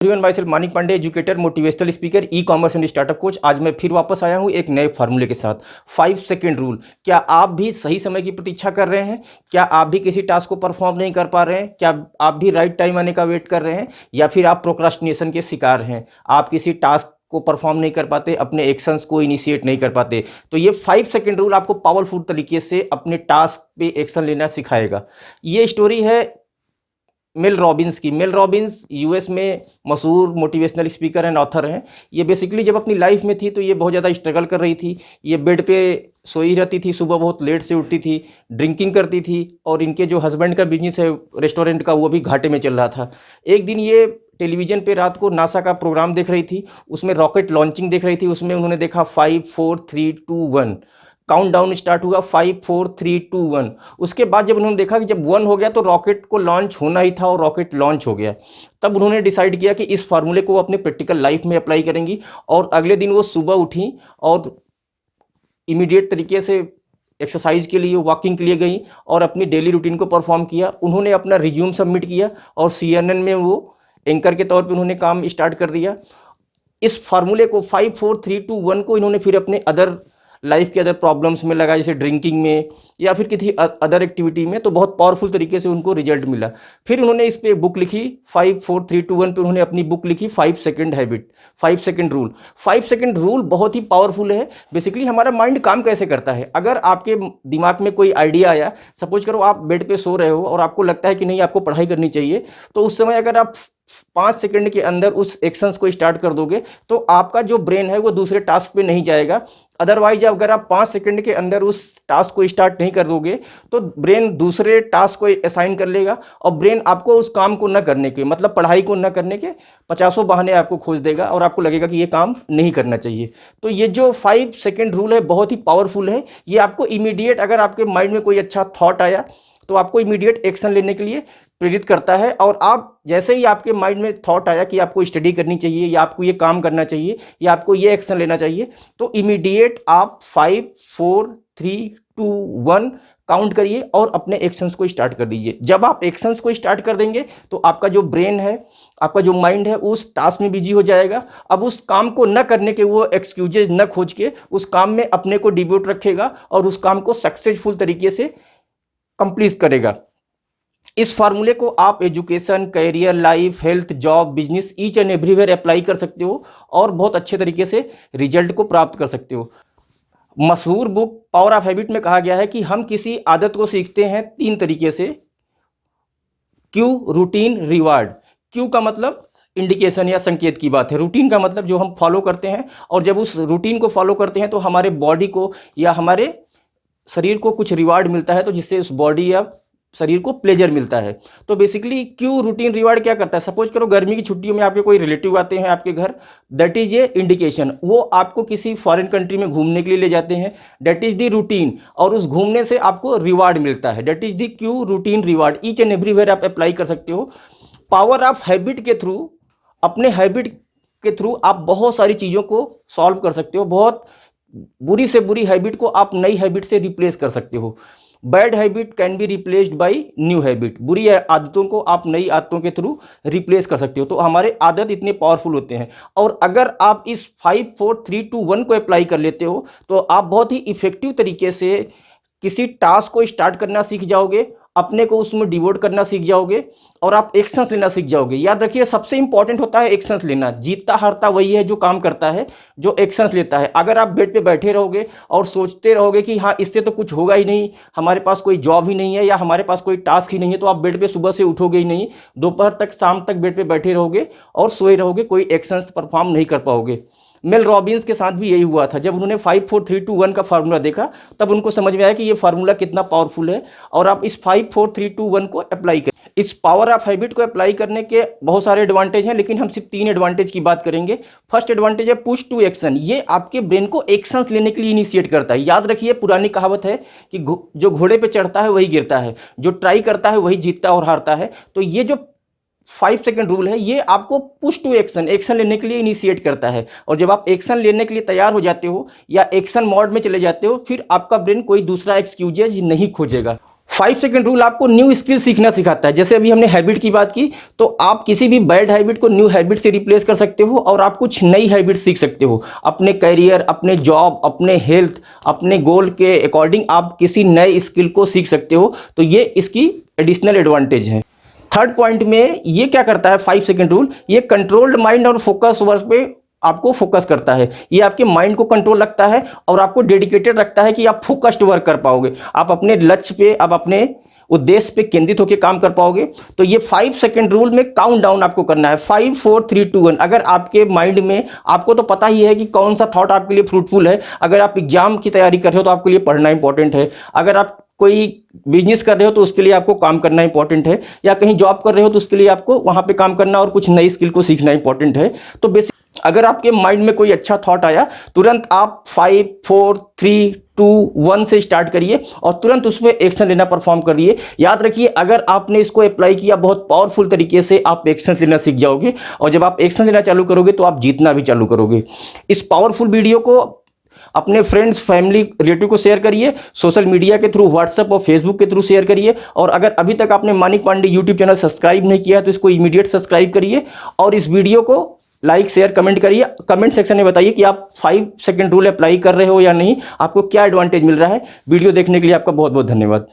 Everyone, myself Manik Pandey, educator, motivational speaker, e commerce and startup coach. आज मैं फिर वापस आया हूं एक नए फार्मूले के साथ 5 सेकेंड रूल। क्या आप भी सही समय की प्रतीक्षा कर रहे हैं? क्या आप भी किसी टास्क को परफॉर्म नहीं कर पा रहे हैं? क्या आप भी राइट टाइम आने का वेट कर रहे हैं, या फिर आप प्रोक्रास्टिनेशन के शिकार हैं? आप किसी टास्क को परफॉर्म नहीं कर पाते, अपने एक्शंस को इनिशिएट नहीं कर पाते, तो ये 5 सेकेंड रूल आपको पावरफुल तरीके से अपने टास्क पे एक्शन लेना सिखाएगा। ये स्टोरी है मेल रॉबिन्स की। मेल रॉबिन्स यूएस में मशहूर मोटिवेशनल स्पीकर एंड ऑथर हैं। ये बेसिकली जब अपनी लाइफ में थी तो ये बहुत ज़्यादा स्ट्रगल कर रही थी। ये बेड पे सोई रहती थी, सुबह बहुत लेट से उठती थी, ड्रिंकिंग करती थी, और इनके जो हस्बैंड का बिजनेस है रेस्टोरेंट का, वो भी घाटे में चल रहा था। एक दिन ये टेलीविज़न पे रात को नासा का प्रोग्राम देख रही थी, उसमें रॉकेट लॉन्चिंग देख रही थी। उसमें उन्होंने देखा 5 4 3 2 1 काउंट डाउन स्टार्ट हुआ, 5 4 3 2 1। उसके बाद जब उन्होंने देखा कि जब 1 हो गया तो रॉकेट को लॉन्च होना ही था, और रॉकेट लॉन्च हो गया। तब उन्होंने डिसाइड किया कि इस फार्मूले को वो अपने प्रैक्टिकल लाइफ में अप्लाई करेंगी। और अगले दिन वो सुबह उठी और इमीडिएट तरीके से एक्सरसाइज के लिए, वॉकिंग के लिए गई और अपनी डेली रूटीन को परफॉर्म किया। उन्होंने अपना रिज्यूम सबमिट किया और सीएनएन में वो एंकर के तौर पे उन्होंने काम स्टार्ट कर दिया। इस फार्मूले को 5 4 3 2 1 को इन्होंने फिर अपने अदर लाइफ के अदर प्रॉब्लम्स में लगा, जैसे ड्रिंकिंग में या फिर किसी अदर एक्टिविटी में, तो बहुत पावरफुल तरीके से उनको रिजल्ट मिला। फिर उन्होंने इस पे बुक लिखी 5 4 3 2 1 पे उन्होंने अपनी बुक लिखी 5 second habit, 5 second rule. 5 second rule बहुत ही पावरफुल है। बेसिकली हमारा माइंड काम कैसे करता है, अगर आपके दिमाग में कोई आइडिया आया, सपोज करो आप बेड पे सो रहे हो और आपको लगता है कि नहीं आपको पढ़ाई करनी चाहिए, तो उस समय अगर आप 5 सेकंड के अंदर उस एक्शंस को स्टार्ट कर दोगे तो आपका जो ब्रेन है वो दूसरे टास्क पे नहीं जाएगा। अदरवाइज अगर आप 5 सेकंड के अंदर उस टास्क को स्टार्ट नहीं कर दोगे तो ब्रेन दूसरे टास्क को असाइन कर लेगा, और ब्रेन आपको उस काम को न करने के, मतलब पढ़ाई को न करने के 50 बहाने आपको खोज देगा, और आपको लगेगा कि ये काम नहीं करना चाहिए। तो ये जो 5 सेकंड रूल है बहुत ही पावरफुल है। ये आपको इमीडिएट, अगर आपके माइंड में कोई अच्छा थॉट आया तो आपको इमीडिएट एक्शन लेने के लिए प्रेरित करता है। और आप जैसे ही आपके माइंड में थॉट आया कि आपको स्टडी करनी चाहिए, या आपको ये काम करना चाहिए, या आपको ये एक्शन लेना चाहिए, तो इमीडिएट आप 5 4 3 2 1 काउंट करिए और अपने एक्शंस को स्टार्ट कर दीजिए। जब आप एक्शंस को स्टार्ट कर देंगे तो आपका जो ब्रेन है, आपका जो माइंड है, उस टास्क में बिजी हो जाएगा। अब उस काम को न करने के वो एक्सक्यूजेज न खोज के उस काम में अपने को डिवोट रखेगा और उस काम को सक्सेसफुल तरीके से कंप्लीट करेगा। इस फार्मूले को आप education, career, life, health, job, business, each and everywhere apply कर सकते हो और बहुत अच्छे तरीके से रिजल्ट को प्राप्त कर सकते हो। मशहूर बुक पावर ऑफ हैबिट में कहा गया है कि हम किसी आदत को सीखते हैं 3 तरीके से: क्यू, रूटीन, रिवार्ड। क्यू का मतलब इंडिकेशन या संकेत की बात है। रूटीन का मतलब जो हम फॉलो करते हैं, और जब उस रूटीन को फॉलो करते हैं तो हमारे बॉडी को या हमारे शरीर को कुछ रिवार्ड मिलता है, तो जिससे उस बॉडी या शरीर को प्लेजर मिलता है। तो बेसिकली क्यू, रूटीन, रिवार्ड क्या करता है? सपोज करो गर्मी की छुट्टियों में आपके कोई रिलेटिव आते हैं आपके घर, दैट इज ए इंडिकेशन। वो आपको किसी फॉरेन कंट्री में घूमने के लिए ले जाते हैं, दैट इज द रूटीन, और उस घूमने से आपको रिवार्ड मिलता है, that is the Q, routine, reward. Each and everywhere आप अप्लाई कर सकते हो। पावर ऑफ हैबिट के थ्रू, अपने हैबिट के थ्रू आप बहुत सारी चीज़ों को सॉल्व कर सकते हो। बहुत बुरी से बुरी हैबिट को आप नई हैबिट से रिप्लेस कर सकते हो। Bad habit can be replaced by new habit. बुरी आदतों को आप नई आदतों के थ्रू रिप्लेस कर सकते हो। तो हमारे आदत इतने पावरफुल होते हैं, और अगर आप इस 5 4 3 2 1 को अप्लाई कर लेते हो तो आप बहुत ही इफेक्टिव तरीके से किसी टास्क को स्टार्ट करना सीख जाओगे, अपने को उसमें डिवोट करना सीख जाओगे, और आप एक्शंस लेना सीख जाओगे। याद रखिए, सबसे इंपॉर्टेंट होता है एक्शंस लेना। जीतता हारता वही है जो काम करता है, जो एक्शंस लेता है। अगर आप बेड पे बैठे रहोगे और सोचते रहोगे कि हाँ इससे तो कुछ होगा ही नहीं, हमारे पास कोई जॉब ही नहीं है, या हमारे पास कोई टास्क ही नहीं है, तो आप बेड पे सुबह से उठोगे ही नहीं, दोपहर तक, शाम तक बेड पे बैठे रहोगे और सोए रहोगे, कोई एक्शंस परफॉर्म नहीं कर पाओगे। मेल रॉबिन्स के साथ भी यही हुआ था। जब उन्होंने 5 4 3 2 1 का फार्मूला देखा तब उनको समझ में आया कि ये फार्मूला कितना पावरफुल है, और आप इस 5 4 3 2 1 को अप्लाई करें। इस पावर ऑफ हैबिट को अप्लाई करने के बहुत सारे एडवांटेज हैं, लेकिन हम सिर्फ 3 एडवांटेज की बात करेंगे। फर्स्ट एडवांटेज है पुश टू एक्शन। ये आपके ब्रेन को एक्शंस लेने के लिए इनिशिएट करता है। याद रखिए, पुरानी कहावत है कि जो घोड़े पे चढ़ता है वही गिरता है, जो ट्राई करता है वही जीतता और हारता है। तो ये जो 5 सेकेंड रूल है, ये आपको पुश टू एक्शन, एक्शन लेने के लिए इनिशिएट करता है। और जब आप एक्शन लेने के लिए तैयार हो जाते हो या एक्शन मोड में चले जाते हो, फिर आपका ब्रेन कोई दूसरा एक्सक्यूजेज नहीं खोजेगा। 5 सेकंड रूल आपको न्यू स्किल सीखना सिखाता है। जैसे अभी हमने हैबिट की बात की, तो आप किसी भी बैड हैबिट को न्यू हैबिट से रिप्लेस कर सकते हो और आप कुछ नई हैबिट सीख सकते हो। अपने करियर, अपने जॉब, अपने हेल्थ, अपने गोल के अकॉर्डिंग आप किसी नए स्किल को सीख सकते हो। तो ये इसकी एडिशनल एडवांटेज है। थर्ड पॉइंट में ये क्या करता है 5 सेकंड रूल, ये कंट्रोल्ड माइंड और फोकस वर्क पे आपको फोकस करता है। ये आपके माइंड को कंट्रोल रखता है और आपको डेडिकेटेड रखता है कि आप फोकस्ड वर्क कर पाओगे, आप अपने लक्ष्य पे, आप अपने उद्देश्य पे केंद्रित होकर काम कर पाओगे। तो ये 5 सेकंड रूल में काउंट डाउन आपको करना है 5 4 3 2 1। अगर आपके माइंड में, आपको तो पता ही है कि कौन सा थॉट आपके लिए फ्रूटफुल है। अगर आप एग्जाम की तैयारी कर रहे हो तो आपके लिए पढ़ना इंपॉर्टेंट है। अगर आप कोई बिजनेस कर रहे हो तो उसके लिए आपको काम करना इंपॉर्टेंट है, या कहीं जॉब कर रहे हो तो उसके लिए आपको वहां पे काम करना और कुछ नई स्किल को सीखना इंपॉर्टेंट है। तो बेसिक अगर आपके माइंड में कोई अच्छा थॉट आया, तुरंत आप 5 4 3 2 1 से स्टार्ट करिए और तुरंत उस पर एक्शन लेना परफॉर्म करिए। याद रखिए, अगर आपने इसको अप्लाई किया बहुत पावरफुल तरीके से, आप एक्शन लेना सीख जाओगे और जब आप एक्शन लेना चालू करोगे तो आप जीतना भी चालू करोगे। इस पावरफुल वीडियो को अपने फ्रेंड्स, फैमिली, रिलेटिव को शेयर करिए, सोशल मीडिया के थ्रू, व्हाट्सएप और फेसबुक के थ्रू शेयर करिए। और अगर अभी तक आपने Manik Pandey YouTube channel subscribe नहीं किया है तो इसको इमीडिएट सब्सक्राइब करिए और इस वीडियो को लाइक, शेयर, कमेंट करिए। कमेंट सेक्शन में बताइए कि आप 5 सेकंड रूल अप्लाई कर रहे हो या नहीं, आपको क्या एडवांटेज मिल रहा है। वीडियो देखने के लिए आपका बहुत बहुत धन्यवाद।